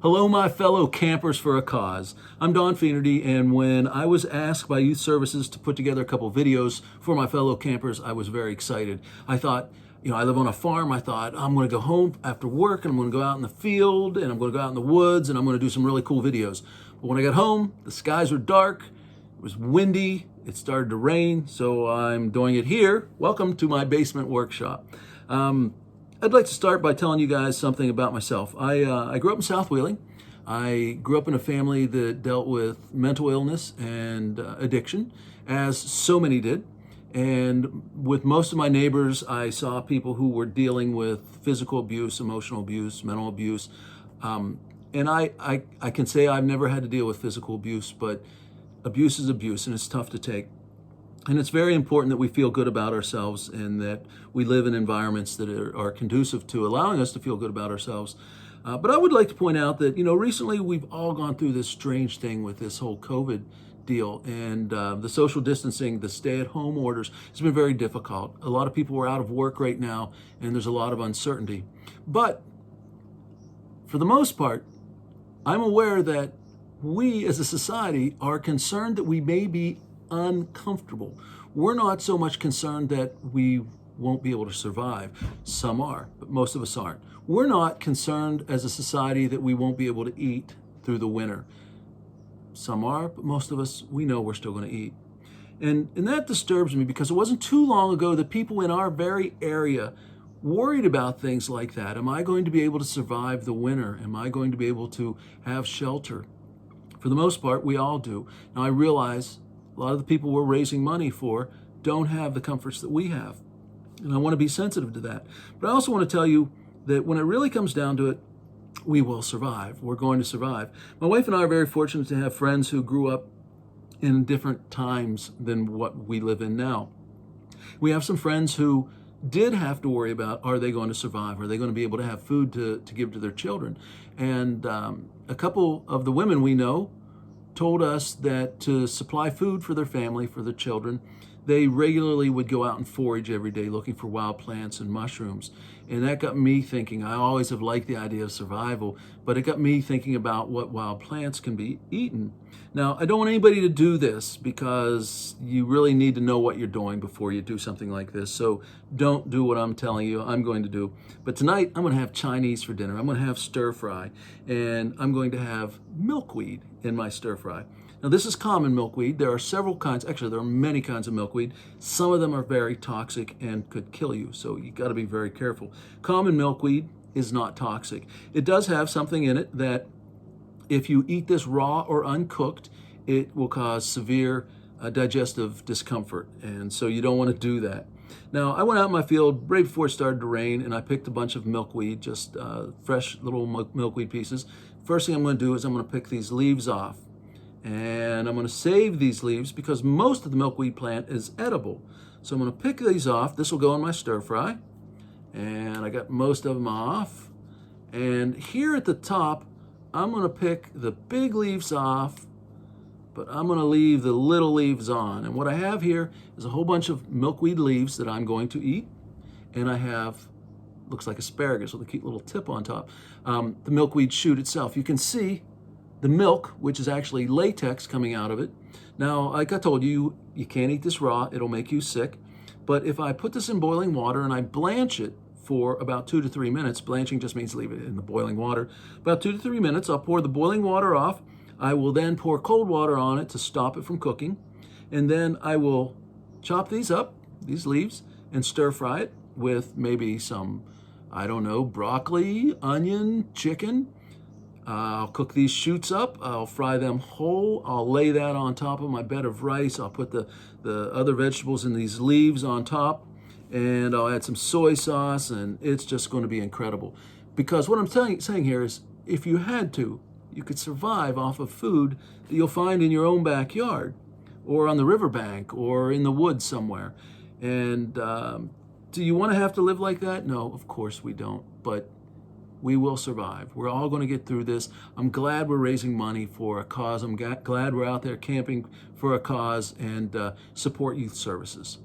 Hello, my fellow campers for a cause. I'm Don Feenerty, and when I was asked by Youth Services to put together a couple videos for my fellow campers, I was very excited. I thought, I live on a farm. I thought, I'm going to go home after work, and I'm going to go out in the field, and I'm going to go out in the woods, and I'm going to do some really cool videos. But when I got home, the skies were dark, it was windy, it started to rain, so I'm doing it here. Welcome to my basement workshop. I'd like to start by telling you guys something about myself. I grew up in South Wheeling. I grew up in a family that dealt with mental illness and addiction, as so many did. And with most of my neighbors, I saw people who were dealing with physical abuse, emotional abuse, mental abuse. And I can say I've never had to deal with physical abuse, but abuse is abuse and it's tough to take. And it's very important that we feel good about ourselves and that we live in environments that are conducive to allowing us to feel good about ourselves. But I would like to point out that, recently we've all gone through this strange thing with this whole COVID deal, and the social distancing, the stay-at-home orders, has been very difficult. A lot of people are out of work right now, and there's a lot of uncertainty. But for the most part, I'm aware that we as a society are concerned that we may be uncomfortable. We're not so much concerned that we won't be able to survive. Some are, but most of us aren't. We're not concerned as a society that we won't be able to eat through the winter. Some are, but most of us, we know we're still going to eat. And that disturbs me because it wasn't too long ago that people in our very area worried about things like that. Am I going to be able to survive the winter? Am I going to be able to have shelter? For the most part, we all do. Now, I realize a lot of the people we're raising money for don't have the comforts that we have. And I want to be sensitive to that. But I also want to tell you that when it really comes down to it, we will survive. We're going to survive. My wife and I are very fortunate to have friends who grew up in different times than what we live in now. We have some friends who did have to worry about, are they going to survive? Are they going to be able to have food to give to their children? And a couple of the women we know told us that to supply food for their family, for their children, they regularly would go out and forage every day looking for wild plants and mushrooms. And that got me thinking. I always have liked the idea of survival, but it got me thinking about what wild plants can be eaten. Now, I don't want anybody to do this because you really need to know what you're doing before you do something like this. So don't do what I'm telling you I'm going to do. But tonight, I'm going to have Chinese for dinner. I'm going to have stir fry, and I'm going to have milkweed in my stir fry. Now, this is common milkweed. There are several kinds. Actually, there are many kinds of milkweed. Some of them are very toxic and could kill you, so you got to be very careful. Common milkweed is not toxic. It does have something in it that if you eat this raw or uncooked, it will cause severe digestive discomfort, and so you don't want to do that. Now, I went out in my field right before it started to rain, and I picked a bunch of milkweed, just fresh little milkweed pieces. First thing I'm going to do is I'm going to pick these leaves off. And I'm going to save these leaves because most of the milkweed plant is edible. So I'm going to pick these off. This will go in my stir fry. And I got most of them off. And here at the top, I'm going to pick the big leaves off, but I'm going to leave the little leaves on. And what I have here is a whole bunch of milkweed leaves that I'm going to eat. And I have, looks like asparagus with a cute little tip on top, the milkweed shoot itself. You can see the milk, which is actually latex coming out of it. Now, like I told you, you can't eat this raw. It'll make you sick. But if I put this in boiling water and I blanch it for about 2 to 3 minutes, blanching just means leave it in the boiling water, about 2 to 3 minutes, I'll pour the boiling water off. I will then pour cold water on it to stop it from cooking. And then I will chop these up, these leaves, and stir fry it with maybe some, I don't know, broccoli, onion, chicken. I'll cook these shoots up. I'll fry them whole. I'll lay that on top of my bed of rice. I'll put the other vegetables in these leaves on top, and I'll add some soy sauce, and it's just going to be incredible. Because what I'm saying here is, if you had to, you could survive off of food that you'll find in your own backyard, or on the riverbank, or in the woods somewhere. And do you want to have to live like that? No, of course we don't. But we will survive. We're all going to get through this. I'm glad we're raising money for a cause. I'm glad we're out there camping for a cause and support youth services.